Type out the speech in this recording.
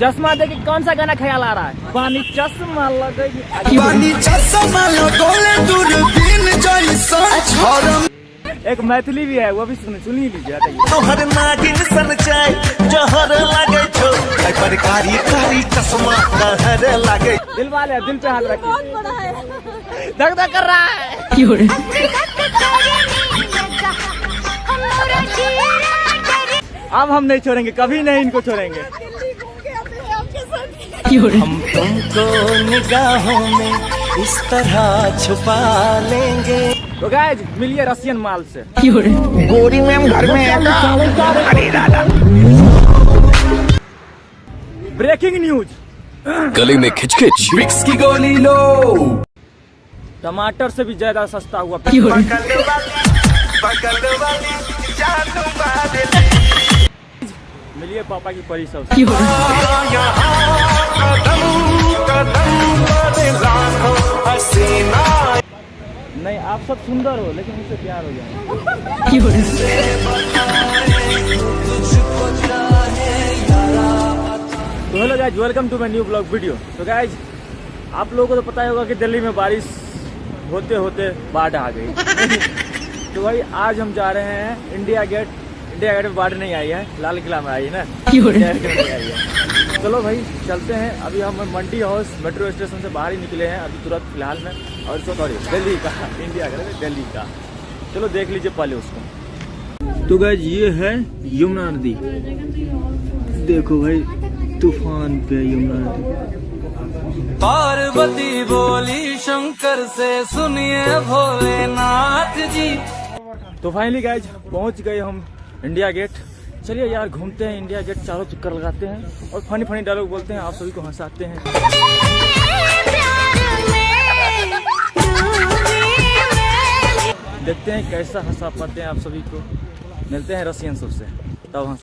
चश्मा देख के कौन सा गाना ख्याल आ रहा है? पानी चश्मा लगे एक मैथिली भी है, वो भी सुन ही लीजिए। तोहर नागिन सन चाय जहर लागे छो पर कारी कारी चश्मा कहर लागे। दिल वाले दिल पे हाथ रखिए। बहुत बड़ा है, धक धक कर रहा है। अब हम नहीं छोड़ेंगे, कभी नहीं इनको छोड़ेंगे। हम तुमको निगाहों में इस तरह छुपा लेंगे। तो गाइस मिलिए रसियन माल से। गोरी मैम घर में है का? अरे दादा ब्रेकिंग न्यूज, गले में खिचखिच, विक्स की गोली लो। टमाटर से भी ज्यादा सस्ता हुआ। मिलिए पापा की परी सब। नहीं आप सब सुंदर हो लेकिन मुझसे प्यार हो जाए। तो hello guys, welcome to my new blog video. तो गाइज आप लोगों को तो पता ही होगा कि दिल्ली में बारिश होते होते बाढ़ आ गई। तो भाई आज हम जा रहे हैं इंडिया गेट। इंडिया गेट में बाढ़ नहीं आई है, लाल किला में आई है ना, इंडिया गेट में नहीं आई है। चलो भाई चलते हैं। अभी हम मंडी हाउस मेट्रो स्टेशन से बाहर ही निकले हैं अभी तुरंत फिलहाल में। और सॉरी दिल्ली का, इंडिया गेट दिल्ली का। चलो देख लीजिए पहले उसको। तो गाइज ये है यमुना नदी, देखो भाई तूफान पे यमुना नदी। पार्वती बोली शंकर से सुनिए भोलेनाथ जी। तो फाइनली गाइज पहुंच गए हम इंडिया गेट। चलिए यार घूमते हैं इंडिया गेट, चारों चक्कर लगाते हैं और फनी फनी डायलॉग बोलते हैं, आप सभी को हंसाते हैं। देखते हैं कैसा हंसा पाते हैं आप सभी को। मिलते हैं रसियन सबसे, तब हम